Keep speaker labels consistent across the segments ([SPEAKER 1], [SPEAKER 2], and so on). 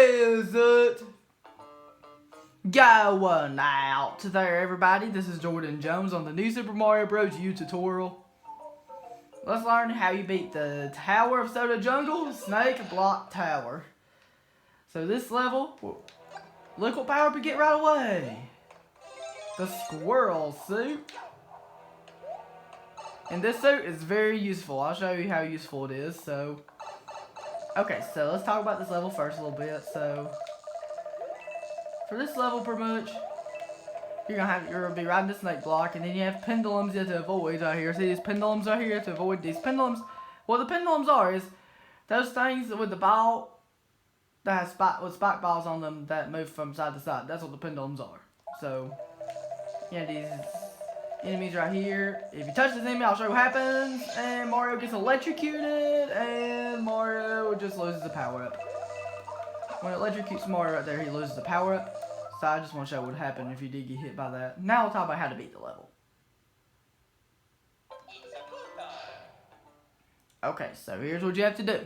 [SPEAKER 1] is it going out there, everybody? This is Jordan Jones on the new Super Mario Bros. U tutorial. Let's learn how you beat the Tower of Soda Jungle Snake Block Tower. So this level, look what power up you get right away. The squirrel suit. And this suit is very useful. I'll show you how useful it is. Okay, so let's talk about this level first a little bit. So, for this level, pretty much, you're gonna be riding the snake block, and then you have pendulums you have to avoid right here. See these pendulums right here? You have to avoid these pendulums. What the pendulums are is those things with the ball that has spike balls on them that move from side to side. That's what the pendulums are. So, you have these enemies right here. If you touch this enemy, I'll show you what happens. And Mario gets electrocuted, and Mario just loses the power up. When it electrocutes Mario right there, he loses the power up. So I just want to show what would happen if you did get hit by that. Now we'll talk about how to beat the level. Okay, so here's what you have to do.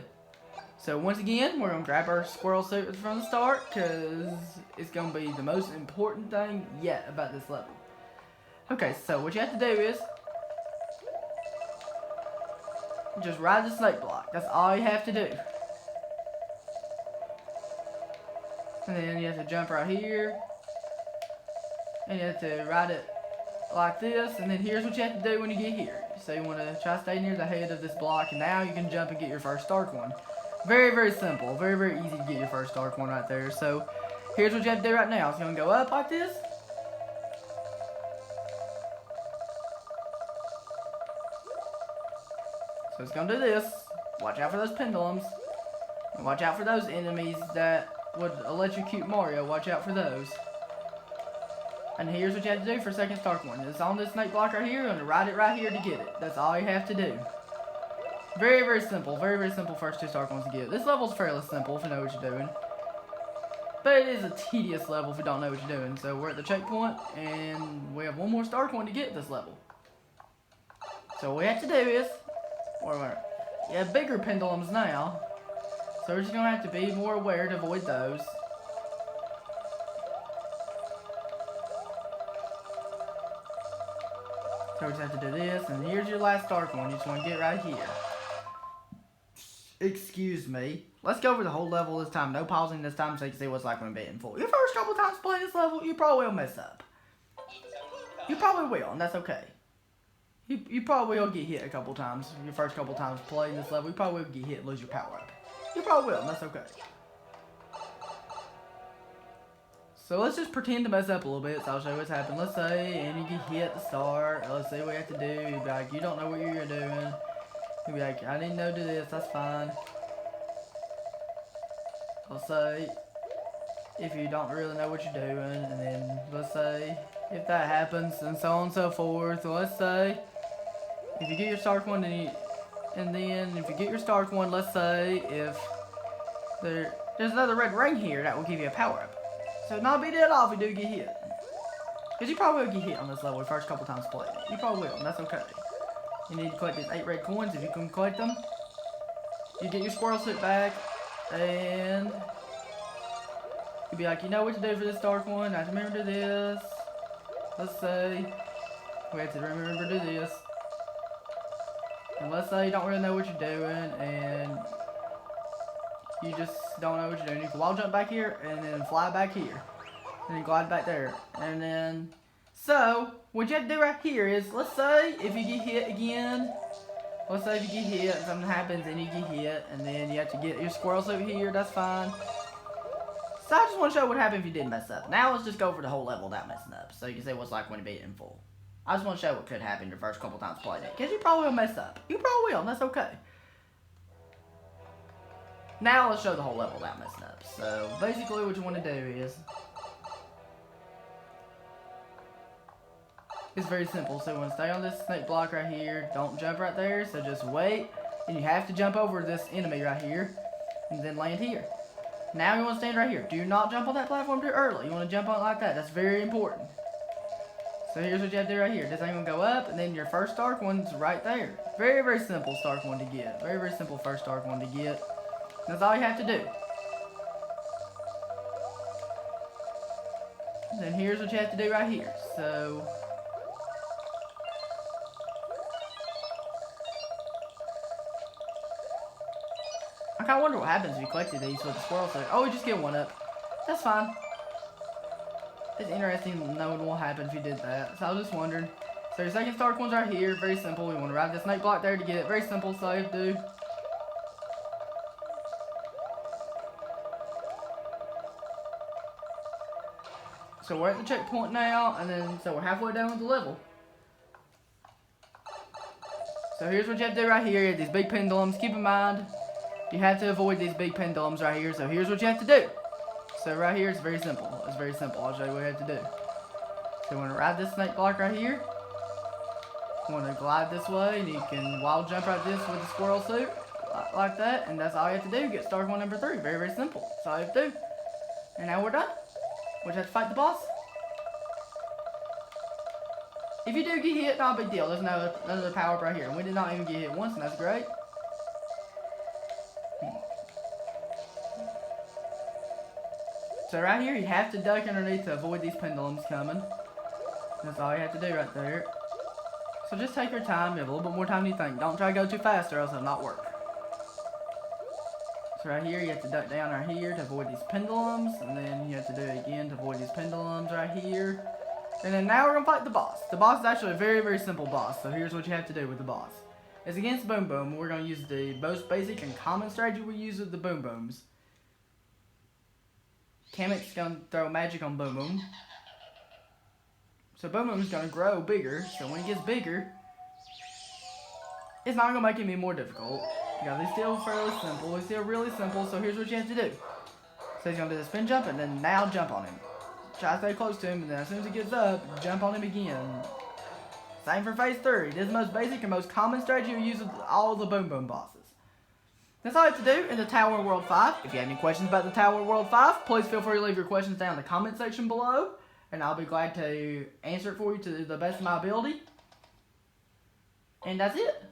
[SPEAKER 1] So once again, we're going to grab our squirrel suit from the start, because it's going to be the most important thing yet about this level. Okay, so what you have to do is just ride the snake block. That's all you have to do. And then you have to jump right here. And you have to ride it like this. And then here's what you have to do when you get here. So you want to try to stay near the head of this block. And now you can jump and get your first dark one. Very, very simple. Very, very easy to get your first dark one right there. So here's what you have to do right now. It's going to go up like this. So it's going to do this. Watch out for those pendulums. And watch out for those enemies that would electrocute Mario. Watch out for those. And here's what you have to do for second dark one. It's on this snake block right here. You're going to ride it right here to get it. That's all you have to do. Very, very simple. Very, very simple first two dark ones to get. This level's fairly simple if you know what you're doing. But it is a tedious level if you don't know what you're doing. So we're at the checkpoint. And we have one more dark one to get this level. So what we have to do is, you have bigger pendulums now, so we're just going to have to be more aware to avoid those. So we just have to do this, and here's your last dark one. You just want to get right here. Excuse me. Let's go over the whole level this time. No pausing this time so you can see what it's like when being full. Your first couple times playing this level, you probably will mess up. You probably will, and that's okay. You probably will get hit a couple times. Your first couple times playing this level, you probably will get hit and lose your power up. You probably will, and that's okay. So let's just pretend to mess up a little bit, so I'll show you what's happened. Let's say, and you get hit at the start. Let's see what you have to do. You'll be like, you don't know what you're doing. You'll be like, I didn't know to do this, that's fine. Let's say, if you don't really know what you're doing, and then let's say, if that happens, and so on and so forth. So let's say, if you get your Stark one, and then if you get your Stark one, let's say if there's another red ring here that will give you a power up. So not be dead off if you do get hit. Because you probably will get hit on this level the first couple times played. You probably will, and that's okay. You need to collect these 8 red coins. If you can collect them, you get your squirrel suit back, and you'll be like, you know what to do for this Dark one. I have to remember to do this. Let's say we have to remember to do this. And let's say you don't really know what you're doing, and you just don't know what you're doing. You can wall jump back here, and then fly back here. And then glide back there. And then, so, what you have to do right here is, let's say if you get hit again. Let's say if you get hit, something happens, and you get hit, and then you have to get your squirrel suit here, that's fine. So I just want to show what happened if you did mess up. Now let's just go for the whole level without messing up, so you can see what it's like when you beat it in full. I just want to show what could happen your first couple times playing it, because you probably will mess up. You probably will, and that's okay. Now let's show the whole level without messing up. So basically what you want to do is, it's very simple. So you want to stay on this snake block right here. Don't jump right there, so just wait. And you have to jump over this enemy right here, and then land here. Now you want to stand right here. Do not jump on that platform too early. You want to jump on it like that. That's very important. So here's what you have to do right here. This thing will go up, and then your first dark one's right there. Very, very simple dark one to get. Very, very simple first dark one to get. That's all you have to do. then here's what you have to do right here. So I kind of wonder what happens if you collected these with the squirrel suit. Oh, we just get one up. That's fine. It's interesting knowing what happens if you did that. So I was just wondering. So your second star coin's right here. Very simple. We want to ride the snake block there to get it. Very simple. So all you have to do. So we're at the checkpoint now, and then so we're halfway down with the level. So here's what you have to do right here. You have these big pendulums. Keep in mind, you have to avoid these big pendulums right here. So here's what you have to do. So right here, it's very simple. It's very simple. I'll show you what you have to do. So you want to ride this snake block right here. You want to glide this way, and you can wild jump like this with the squirrel suit, like that. And that's all you have to do. Get star coin number 3. Very, very simple. That's all you have to do. And now we're done. We just have to fight the boss. If you do get hit, not a big deal. There's another power up right here. And we did not even get hit once, and that's great. So right here, you have to duck underneath to avoid these pendulums coming. That's all you have to do right there. So just take your time. You have a little bit more time than you think. Don't try to go too fast or else it'll not work. So right here, you have to duck down right here to avoid these pendulums. And then you have to do it again to avoid these pendulums right here. And then now we're going to fight the boss. The boss is actually a very, very simple boss. So here's what you have to do with the boss. It's against Boom Boom. We're going to use the most basic and common strategy we use with the Boom Booms. Kamek's going to throw magic on Boom Boom. So Boom Boom's going to grow bigger. So when he gets bigger, it's not going to make it any more difficult. Because he's still fairly simple. He's still really simple. So here's what you have to do. So he's going to do the spin jump and then now jump on him. Try to stay close to him, and then as soon as he gets up, jump on him again. Same for phase 3. This is the most basic and most common strategy we use with all the Boom Boom bosses. That's all you have to do in the Tower World 5. If you have any questions about the Tower World 5, please feel free to leave your questions down in the comment section below, and I'll be glad to answer it for you to the best of my ability. And that's it.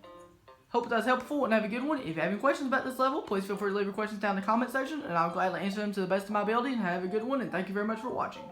[SPEAKER 1] Hope that was helpful and have a good one. If you have any questions about this level, please feel free to leave your questions down in the comment section, and I'll gladly answer them to the best of my ability, and have a good one, and thank you very much for watching.